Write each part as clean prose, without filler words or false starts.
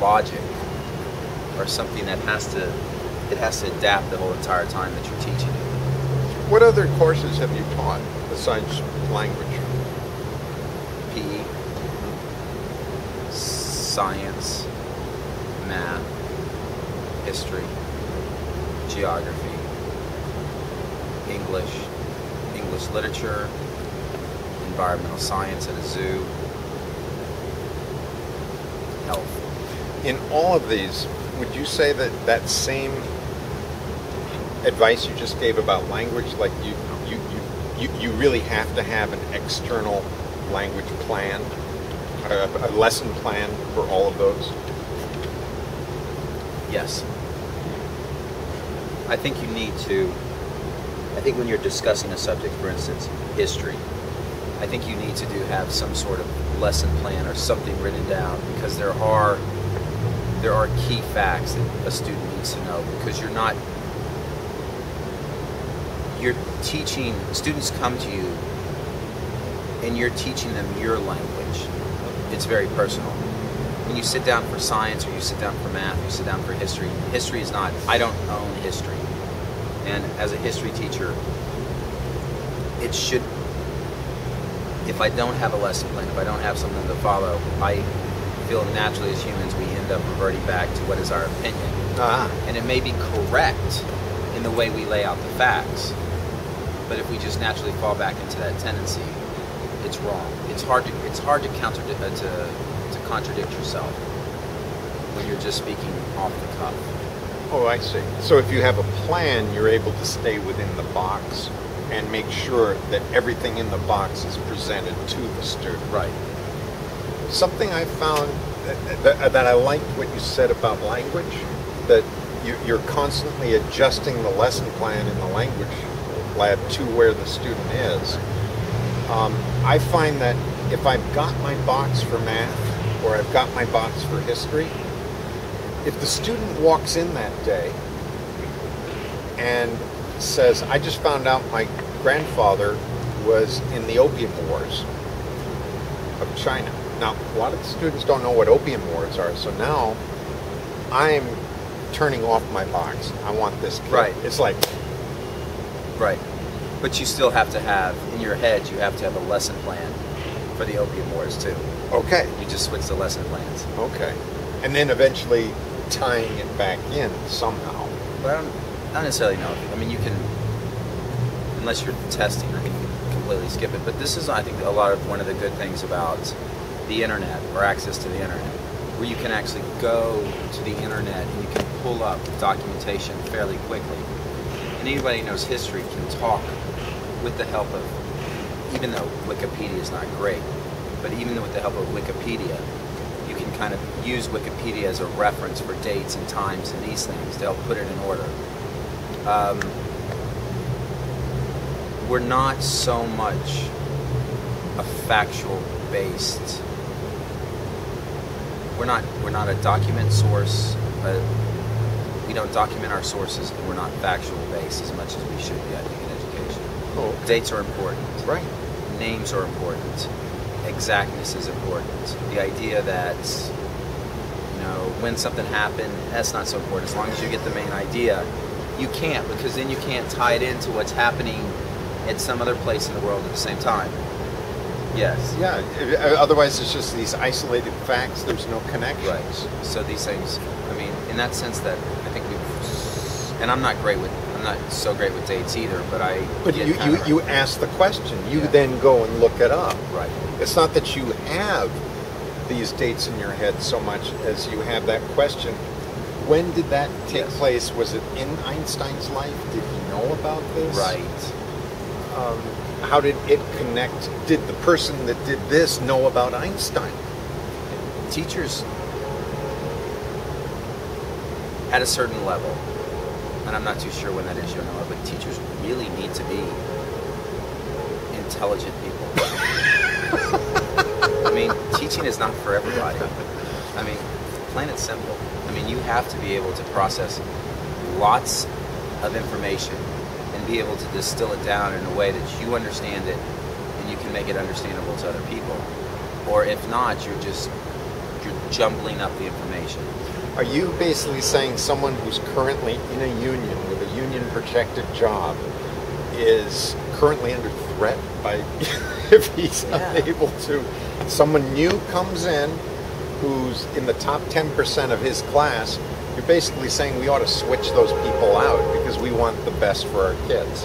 logic or something that has to adapt the whole entire time that you're teaching it. What other courses have you taught besides language? PE, science, math, history, geography, English literature, environmental science at a zoo, health. In all of these, would you say that that same advice you just gave about language, like you really have to have an external language plan, a lesson plan for all of those? Yes. I think you need to. I think when you're discussing a subject, for instance, history, I think you need to have some sort of lesson plan or something written down, because there are key facts that a student needs to know, because you're teaching, students come to you and you're teaching them your language. It's very personal. When you sit down for science, or you sit down for math, or you sit down for history, history is not, I don't own history. And as a history teacher, it should, if I don't have a lesson plan, if I don't have something to follow, I feel naturally as humans we end up reverting back to what is our opinion. And it may be correct in the way we lay out the facts, but if we just naturally fall back into that tendency, it's wrong. It's hard to contradict yourself when you're just speaking off the cuff. Oh, I see. So if you have a plan, you're able to stay within the box and make sure that everything in the box is presented to the student. Right. Something I found that I liked what you said about language, that you're constantly adjusting the lesson plan in the language lab to where the student is. I find that if I've got my box for math, or I've got my box for history, if the student walks in that day and says, I just found out my grandfather was in the Opium Wars of China. Now, a lot of the students don't know what Opium Wars are, so now I'm turning off my box. I want this kid. Right. It's like... Right. But you still have to have, in your head, you have to have a lesson plan for the Opium Wars, too. Okay. You just switch the lesson plans. Okay. And then eventually tying it back in somehow. But I don't necessarily know. I mean, you can, unless you're testing, I think you can completely skip it. But this is, I think, one of the good things about the internet, or access to the internet, where you can actually go to the internet and you can pull up documentation fairly quickly. And anybody who knows history can talk with the help of, even though Wikipedia is not great, but even with the help of Wikipedia, you can kind of use Wikipedia as a reference for dates and times and these things to help put it in order. We're not so much a factual based. We're not a document source. We don't document our sources, and we're not factual based as much as we should be, I think, in education. Oh. Dates are important. Right. Names are important. Exactness is important. The idea that, when something happened, that's not so important. As long as you get the main idea, you can't, because then you can't tie it into what's happening at some other place in the world at the same time. Yes. Yeah. Otherwise, it's just these isolated facts. There's no connections. Right. So these things, I mean, in that sense, that I think and I'm not so great with dates either, but But you ask the question. You then go and look it up. Right. It's not that you have these dates in your head so much as you have that question. When did that take place? Was it in Einstein's life? Did he know about this? Right. How did it connect? Did the person that did this know about Einstein? Teachers, at a certain level, and I'm not too sure when that is, but teachers really need to be intelligent people. I mean, teaching is not for everybody. I mean, plain and simple. I mean, you have to be able to process lots of information and be able to distill it down in a way that you understand it and you can make it understandable to other people. Or if not, you're jumbling up the information. Are you basically saying someone who's currently in a union with a union-protected job is currently under threat by if he's unable to? Someone new comes in who's in the top 10% of his class. You're basically saying we ought to switch those people out because we want the best for our kids.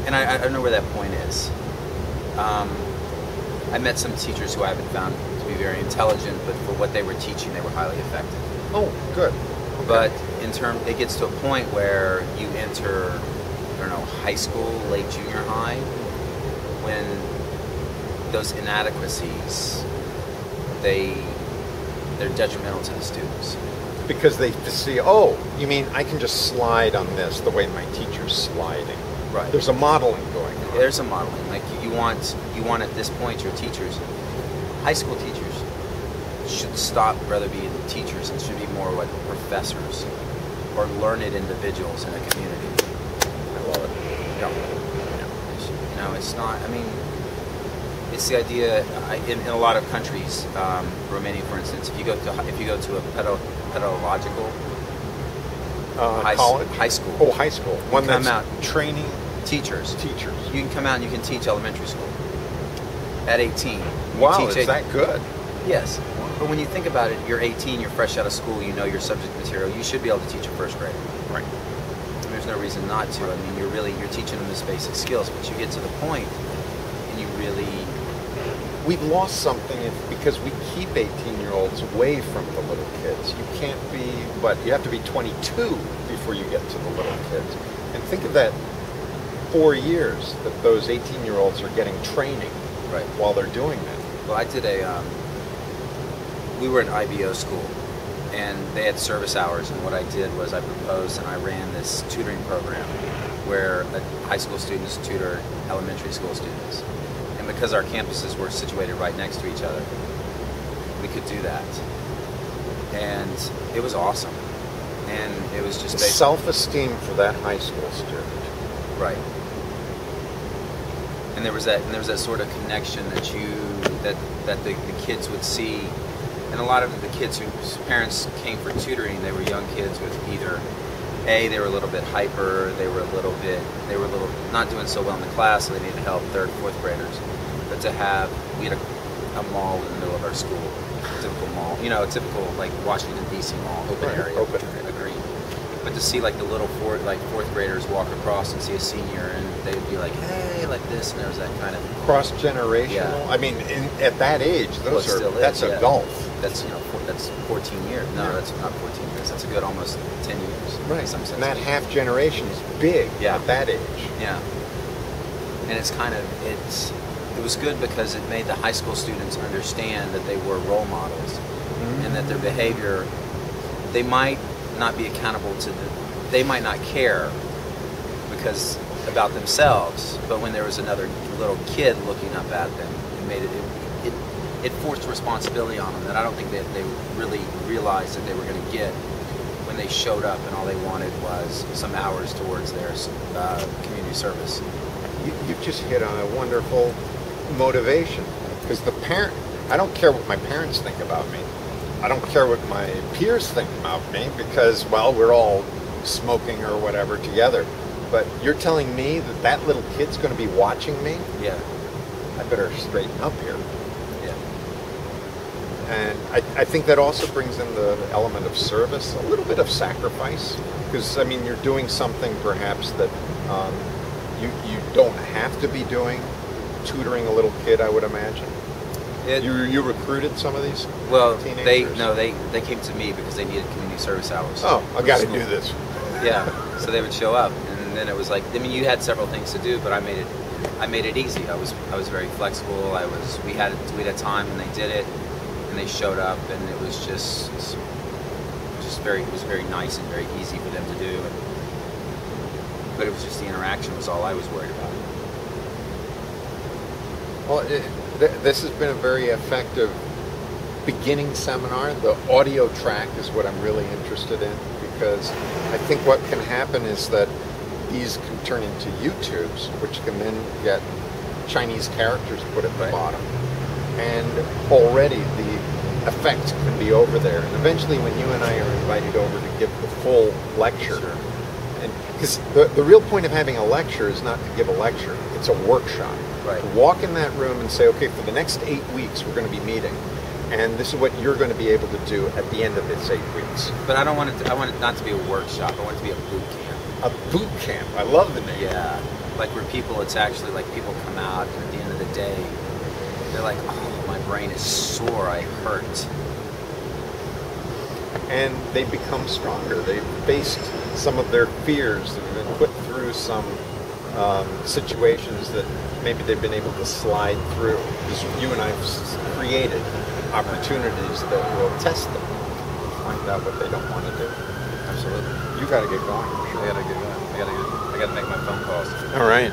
And I don't know where that point is. I met some teachers who I haven't found to be very intelligent, but for what they were teaching, they were highly effective. Oh, good. Okay. But it gets to a point where you enter, I don't know, high school, late junior high, when those inadequacies, they're detrimental to the students. Because they see, oh, you mean I can just slide on this the way my teacher's sliding. Right. There's a modeling going on. There's a modeling. Like you want at this point your teachers, high school teachers, should stop rather being teachers and should be more like professors or learned individuals in a community. I love it. Yeah. You know, it's not. I mean, it's the idea in a lot of countries, Romania, for instance. If you go to a pedagogical college? high school. Oh, high school. One that's out training teachers. teachers. You can come out and you can teach elementary school at 18. Wow, is that good? Yes. But when you think about it, you're 18, you're fresh out of school, you know your subject material, you should be able to teach a first grader. Right. And there's no reason not to. I mean, you're teaching them this basic skills, but you get to the point and you really... We've lost something because we keep 18-year-olds away from the little kids. You can't be, you have to be 22 before you get to the little kids. And think of that 4 years that those 18-year-olds are getting training while they're doing that. Well, I did we were an IBO school, and they had service hours, and what I did was I proposed and I ran this tutoring program where high school students tutored elementary school students. And because our campuses were situated right next to each other, we could do that. And it was awesome. And it was just self-esteem for that high school student. Right. And there was that sort of connection that the kids would see. And a lot of the kids whose parents came for tutoring, they were young kids with either they were a little bit hyper, they were a little not doing so well in the class, so they needed help, 3rd, 4th graders. But we had a mall in the middle of our school, a typical mall, a typical like Washington D.C. mall, open area, agreed. But to see like the little 4th graders walk across and see a senior, and they'd be like, hey, like this, and there was that kind of cross-generational. Yeah. I mean, at that age, that's a gulf. That's that's 14 years. No, that's not 14 years. That's a good almost 10 years. Right. In some sense. And that half generation is big at that age. Yeah. And it's it was good because it made the high school students understand that they were role models, and that their behavior, they might not be accountable they might not care because about themselves, but when there was another little kid looking up at them, it made it forced responsibility on them that I don't think that they really realized that they were going to get when they showed up, and all they wanted was some hours towards their community service. You've just hit on a wonderful motivation, because I don't care what my parents think about me. I don't care what my peers think about me, because, well, we're all smoking or whatever together. But you're telling me that little kid's going to be watching me? Yeah. I better straighten up here. Yeah. And I think that also brings in the element of service, a little bit of sacrifice, because, I mean, you're doing something perhaps that you don't have to be doing, tutoring a little kid, I would imagine. You recruited some of these teenagers? They came to me because they needed community service hours. Oh, I got to do this. Yeah, so they would show up, and then it was like, I mean, you had several things to do, but I made it easy. I was very flexible. We had time, and they did it, and they showed up, and it was very nice and very easy for them to do. But it was just the interaction was all I was worried about. Well, this has been a very effective beginning seminar. The audio track is what I'm really interested in, because I think what can happen is that these can turn into YouTubes, which can then get Chinese characters put at the bottom. and already the effect can be over there. And eventually, when you and I are invited over to give the full lecture, Sure. and because the real point of having a lecture is not to give a lecture; it's a workshop. Right. To walk in that room and say, okay, for the next 8 weeks, we're going to be meeting, and this is what you're going to be able to do at the end of this 8 weeks. But I don't want it. I want it not to be a workshop. I want it to be a boot camp. A boot camp. I love the name. Yeah, like where people, it's actually like people come out and at the end of the day, they're like, oh, my brain is sore, I hurt. And they become stronger. They've faced some of their fears. They've been put through some situations that maybe they've been able to slide through. Because you and I have created opportunities that will test them, find out what they don't want to do. Absolutely. You got to get going. I gotta get going. I gotta make my phone calls. All right.